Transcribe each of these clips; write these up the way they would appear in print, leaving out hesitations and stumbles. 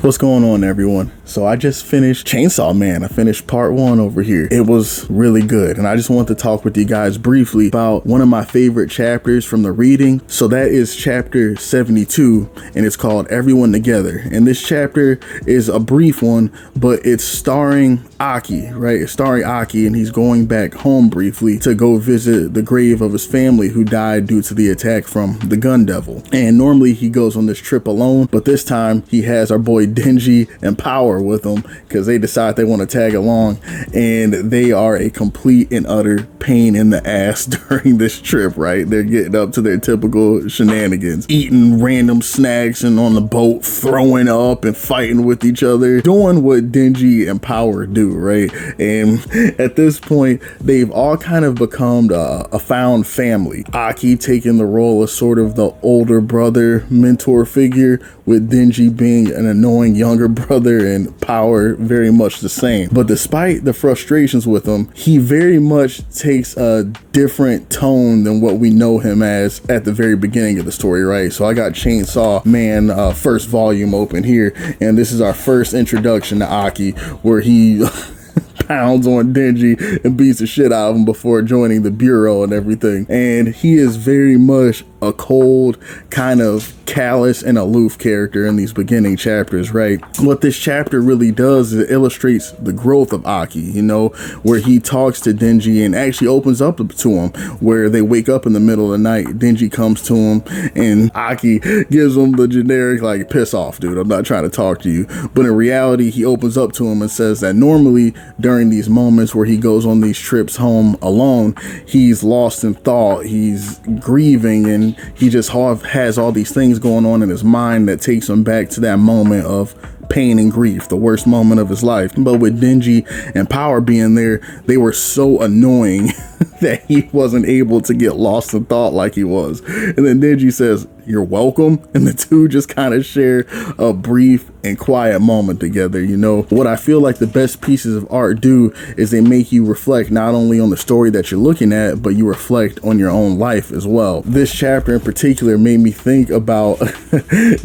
What's going on, everyone? So I just finished Chainsaw Man. I finished part 1 over here. It was really good, and I just want to talk with you guys briefly about one of my favorite chapters from the reading. So that is chapter 72, and it's called Everyone Together. And this chapter is a brief one, but it's starring Aki, right? It's starring Aki, and he's going back home briefly to go visit the grave of his family who died due to the attack from the Gun Devil. And normally he goes on this trip alone, but this time he has our boy Denji and Power with him because they decide they want to tag along, and they are a complete and utter pain in the ass during this trip, right? They're getting up to their typical shenanigans, eating random snacks and on the boat throwing up and fighting with each other, doing what Denji and Power do, right? And at this point, they've all kind of become a found family. Aki taking the role of sort of the older brother mentor figure, with Denji being an annoying younger brother and Power very much the same. But despite the frustrations with him, he very much takes a different tone than what we know him as at the very beginning of the story, right? So I got Chainsaw Man first volume open here, and this is our first introduction to Aki, where he pounds on Denji and beats the shit out of him before joining the bureau and everything. And he is very much a cold, kind of callous and aloof character in these beginning chapters, right? What this chapter really does is it illustrates the growth of Aki, you know, where he talks to Denji and actually opens up to him, where they wake up in the middle of the night. Denji comes to him and Aki gives him the generic, like, piss off, dude, I'm not trying to talk to you. But in reality, he opens up to him and says that normally during these moments where he goes on these trips home alone, he's lost in thought, he's grieving, and he just has all these things going on in his mind that takes him back to that moment of pain and grief, the worst moment of his life. But with Denji and Power being there, they were so annoying that he wasn't able to get lost in thought like he was. And then Denji says, "You're welcome," and the two just kind of share a brief and quiet moment together. You know, what I feel like the best pieces of art do is they make you reflect not only on the story that you're looking at, but you reflect on your own life as well. This chapter in particular made me think about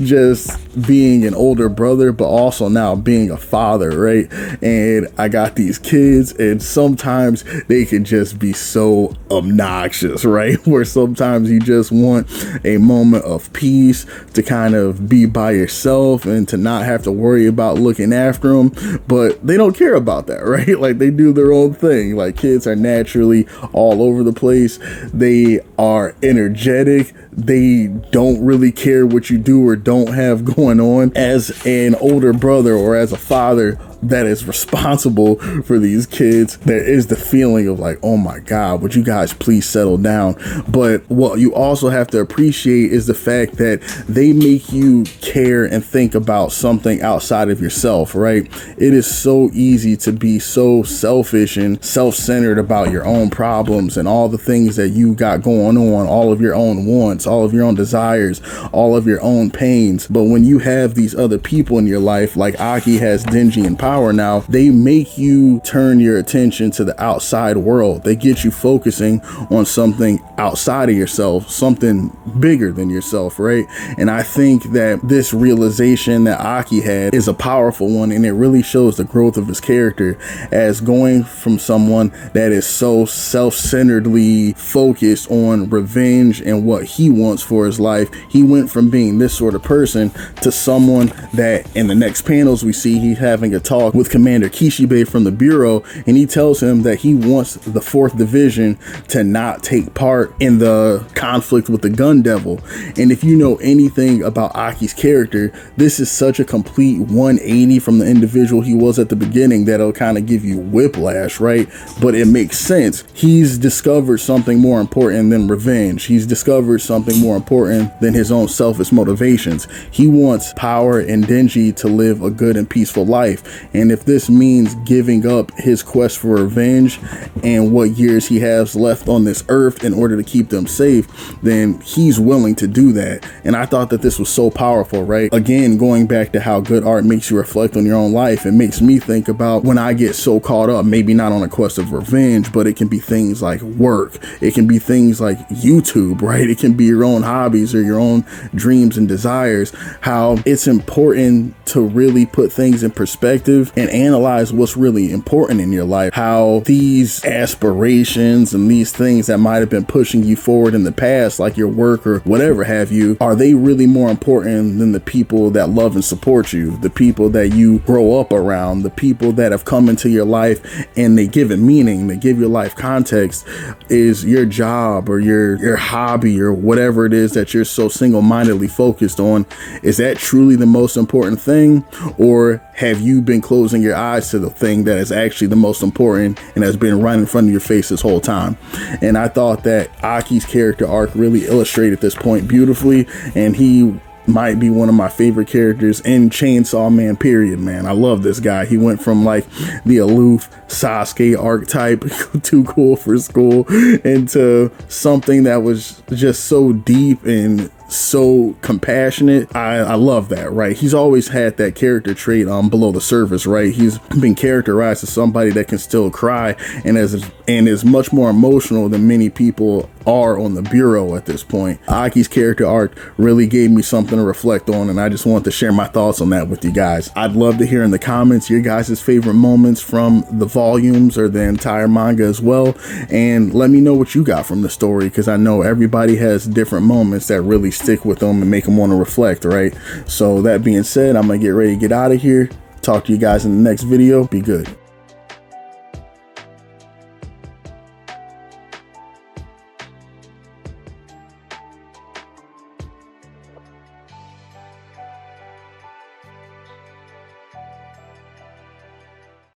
just being an older brother, but also now being a father, right? And I got these kids, and sometimes they can just be so obnoxious, right? Where sometimes you just want a moment of peace to kind of be by yourself and to not have to worry about looking after them, but they don't care about that, right? Like, they do their own thing. Like, kids are naturally all over the place. They are energetic. They don't really care what you do or don't have going on. As an older brother or as a father that is responsible for these kids, there is the feeling of like, oh my God, would you guys please settle down? But what you also have to appreciate is the fact that they make you care and think about something outside of yourself, right? It is so easy to be so selfish and self-centered about your own problems and all the things that you got going on, all of your own wants, all of your own desires, all of your own pains. But when you have these other people in your life, like Aki has Denji and Power now, they make you turn your attention to the outside world. They get you focusing on something outside of yourself, something bigger than yourself, right? And I think that this realization that Aki had is a powerful one, and it really shows the growth of his character as going from someone that is so self-centeredly focused on revenge and what he wants for his life. He went from being this sort of person to someone that in the next panels we see he's having a talk with Commander Kishibe from the Bureau, and he tells him that he wants the 4th Division to not take part in the conflict with the Gun Devil. And if you know anything about Aki's character, this is such a complete 180 from the individual he was at the beginning that it'll kind of give you whiplash, right? But it makes sense. He's discovered something more important than revenge. He's discovered something more important than his own selfish motivations. He wants Power and Denji to live a good and peaceful life. And if this means giving up his quest for revenge and what years he has left on this earth in order to keep them safe, then he's willing to do that. And I thought that this was so powerful, right? Again, going back to how good art makes you reflect on your own life, it makes me think about when I get so caught up, maybe not on a quest of revenge, but it can be things like work. It can be things like YouTube, right? It can be your own hobbies or your own dreams and desires. How it's important to really put things in perspective and analyze what's really important in your life. How these aspirations and these things that might have been pushing you forward in the past, like your work or whatever have you, are they really more important than the people that love and support you, the people that you grow up around, the people that have come into your life and they give it meaning, they give your life context? Is your job or your hobby or whatever it is that you're so single-mindedly focused on, is that truly the most important thing? Or have you been closing your eyes to the thing that is actually the most important and has been right in front of your face this whole time? And I thought that Aki's character arc really illustrated this point beautifully, and he might be one of my favorite characters in Chainsaw Man, period, man. I love this guy. He went from like the aloof Sasuke archetype, too cool for school, into something that was just so deep and so compassionate. I love that, right? He's always had that character trait below the surface, right? He's been characterized as somebody that can still cry and is much more emotional than many people are on the bureau at this point. Aki's character arc really gave me something to reflect on, and I just want to share my thoughts on that with you guys. I'd love to hear in the comments your guys' favorite moments from the volumes or the entire manga as well, and let me know what you got from the story, because I know everybody has different moments that really stick with them and make them want to reflect, right? So that being said, I'm gonna get ready to get out of here. Talk to you guys in the next video. Be good.